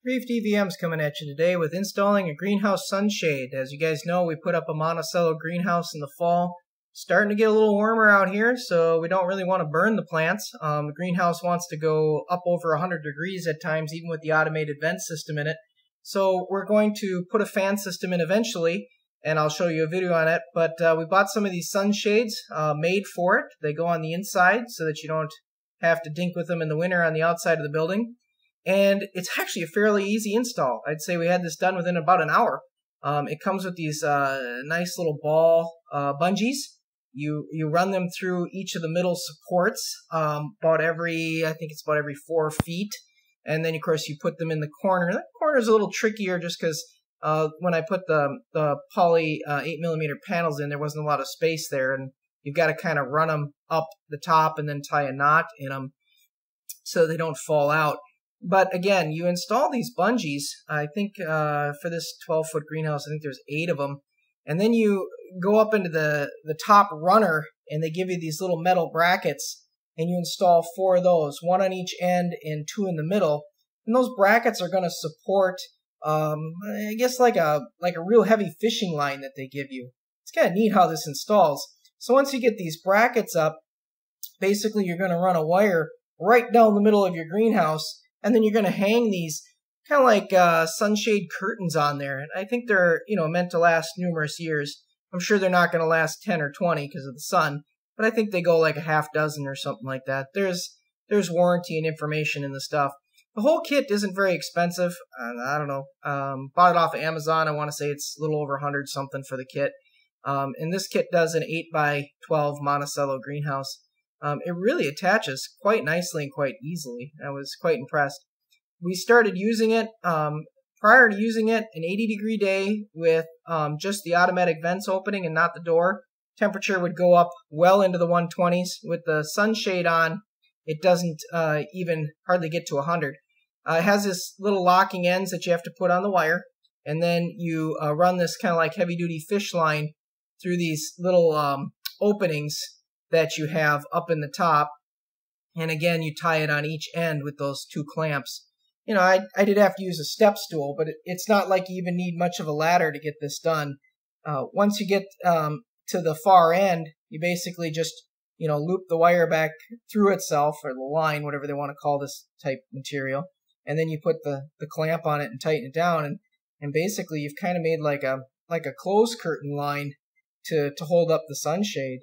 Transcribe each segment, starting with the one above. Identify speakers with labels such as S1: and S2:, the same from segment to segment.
S1: ReefDVMs coming at you today with installing a greenhouse sunshade. As you guys know, we put up a Monticello greenhouse in the fall. Starting to get a little warmer out here, so we don't really want to burn the plants. The greenhouse wants to go up over 100 degrees at times, even with the automated vent system in it. So we're going to put a fan system in eventually, and I'll show you a video on it. But we bought some of these sunshades made for it. They go on the inside so that you don't have to dink with them in the winter on the outside of the building. And it's actually a fairly easy install. I'd say we had this done within about an hour. It comes with these nice little ball bungees. You run them through each of the middle supports I think it's about every 4 feet. And then, of course, you put them in the corner. That corner is a little trickier just because when I put the poly 8mm panels in, there wasn't a lot of space there. And you've got to kind of run them up the top and then tie a knot in them so they don't fall out. But again, you install these bungees. I think for this 12-foot greenhouse, I think there's 8 of them. And then you go up into the top runner, and they give you these little metal brackets, and you install 4 of those, 1 on each end and 2 in the middle. And those brackets are going to support, I guess, like a real heavy fishing line that they give you. It's kind of neat how this installs. So once you get these brackets up, basically you're going to run a wire right down the middle of your greenhouse. And then you're going to hang these kind of like sunshade curtains on there. And I think they're, meant to last numerous years. I'm sure they're not going to last 10 or 20 because of the sun, but I think they go like a half dozen or something like that. There's warranty and information in the stuff. The whole kit isn't very expensive. I don't know. Bought it off of Amazon. I want to say it's a little over 100 something for the kit. And this kit does an 8x12 Monticello greenhouse. It really attaches quite nicely and quite easily. I was quite impressed. We started using it, prior to using it, an 80-degree day with just the automatic vents opening and not the door. Temperature would go up well into the 120s. With the sunshade on, it doesn't even hardly get to 100. It has this little locking ends that you have to put on the wire, and then you run this kind of like heavy-duty fish line through these little openings that you have up in the top, and again you tie it on each end with those 2 clamps. I did have to use a step stool, but it's not like you even need much of a ladder to get this done. Once you get to the far end, you basically just loop the wire back through itself, or the line, whatever they want to call this type material, and then you put the clamp on it and tighten it down, and basically you've kind of made like a closed curtain line to hold up the sunshade.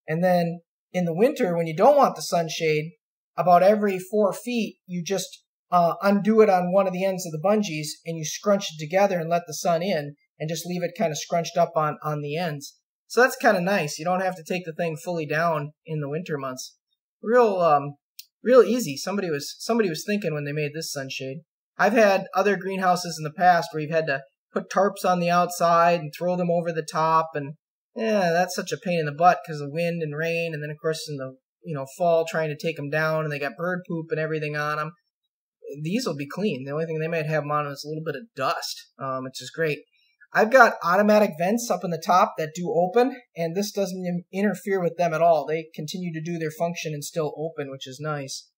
S1: And then in the winter, when you don't want the sunshade, about every 4 feet, you just undo it on one of the ends of the bungees, and you scrunch it together and let the sun in, and just leave it kind of scrunched up on the ends. So that's kind of nice. You don't have to take the thing fully down in the winter months. Real easy. Somebody was thinking when they made this sunshade. I've had other greenhouses in the past where you've had to put tarps on the outside and throw them over the top, and yeah, that's such a pain in the butt because of wind and rain, and then of course in the fall trying to take them down, and they got bird poop and everything on them. These will be clean. The only thing they might have on them is a little bit of dust, which is great. I've got automatic vents up in the top that do open, and this doesn't interfere with them at all. They continue to do their function and still open, which is nice.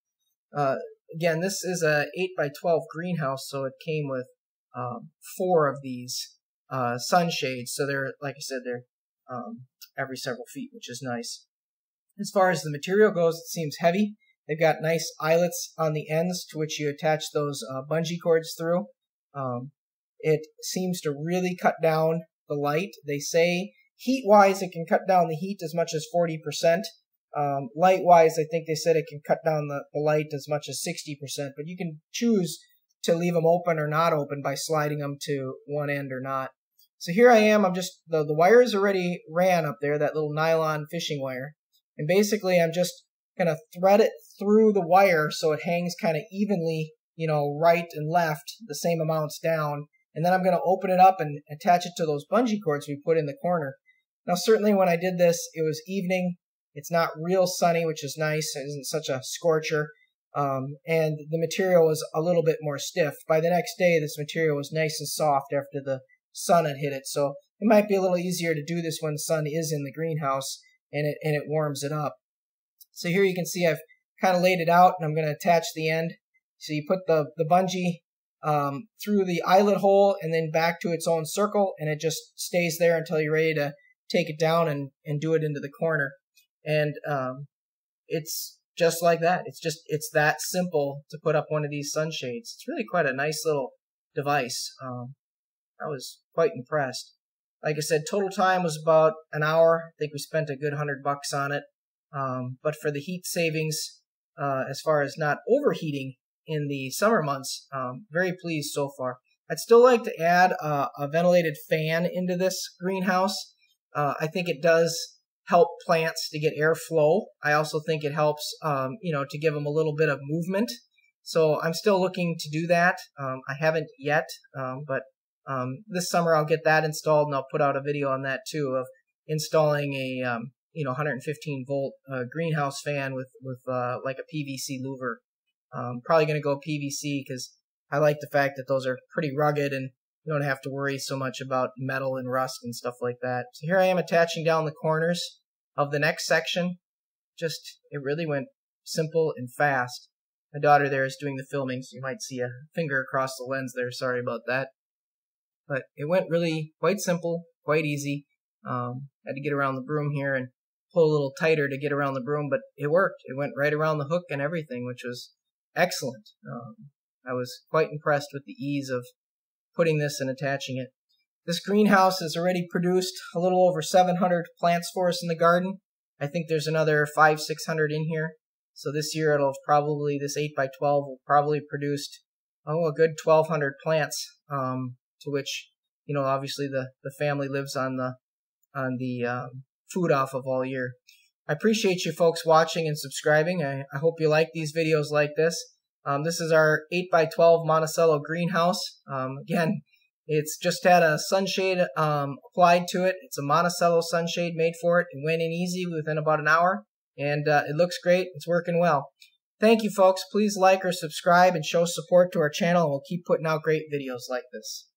S1: Again, this is a 8x12 greenhouse, so it came with 4 of these sunshades. So they're, like I said, they're every several feet, which is nice. As far as the material goes, it seems heavy. They've got nice eyelets on the ends to which you attach those bungee cords through. It seems to really cut down the light. They say heat-wise it can cut down the heat as much as 40%. Light-wise, I think they said it can cut down the light as much as 60%, but you can choose to leave them open or not open by sliding them to one end or not. So here I am, the wires already ran up there, that little nylon fishing wire. And basically I'm just going to thread it through the wire so it hangs kind of evenly, right and left, the same amounts down. And then I'm going to open it up and attach it to those bungee cords we put in the corner. Now certainly when I did this, it was evening. It's not real sunny, which is nice. It isn't such a scorcher. And the material was a little bit more stiff. By the next day, this material was nice and soft after the sun had hit it, so it might be a little easier to do this when the sun is in the greenhouse and it warms it up. So here you can see I've kind of laid it out, and I'm going to attach the end. So you put the bungee through the eyelet hole and then back to its own circle, and it just stays there until you're ready to take it down and do it into the corner. And it's just like that. It's that simple to put up one of these sunshades. It's really quite a nice little device. I was quite impressed. Like I said, total time was about an hour. I think we spent a good $100 on it. But for the heat savings, as far as not overheating in the summer months, very pleased so far. I'd still like to add a ventilated fan into this greenhouse. I think it does help plants to get airflow. I also think it helps, to give them a little bit of movement. So I'm still looking to do that. I haven't yet, but this summer I'll get that installed, and I'll put out a video on that too, of installing a 115 volt greenhouse fan with like a PVC louver. Probably going to go PVC because I like the fact that those are pretty rugged and you don't have to worry so much about metal and rust and stuff like that. So here I am attaching down the corners of the next section. It really went simple and fast. My daughter there is doing the filming, so you might see a finger across the lens there. Sorry about that. But it went really quite simple, quite easy. Had to get around the broom here and pull a little tighter to get around the broom, but it worked. It went right around the hook and everything, which was excellent. I was quite impressed with the ease of putting this and attaching it. This greenhouse has already produced a little over 700 plants for us in the garden. I think there's another 500-600 in here. So this year this 8x12 will probably produce a good 1,200 plants, to which, obviously the family lives on the food off of all year. I appreciate you folks watching and subscribing. I hope you like these videos like this. This is our 8x12 Monticello greenhouse. Again, it's just had a sunshade applied to it. It's a Monticello sunshade made for it. It went in easy within about an hour, and it looks great. It's working well. Thank you, folks. Please like or subscribe and show support to our channel, and we'll keep putting out great videos like this.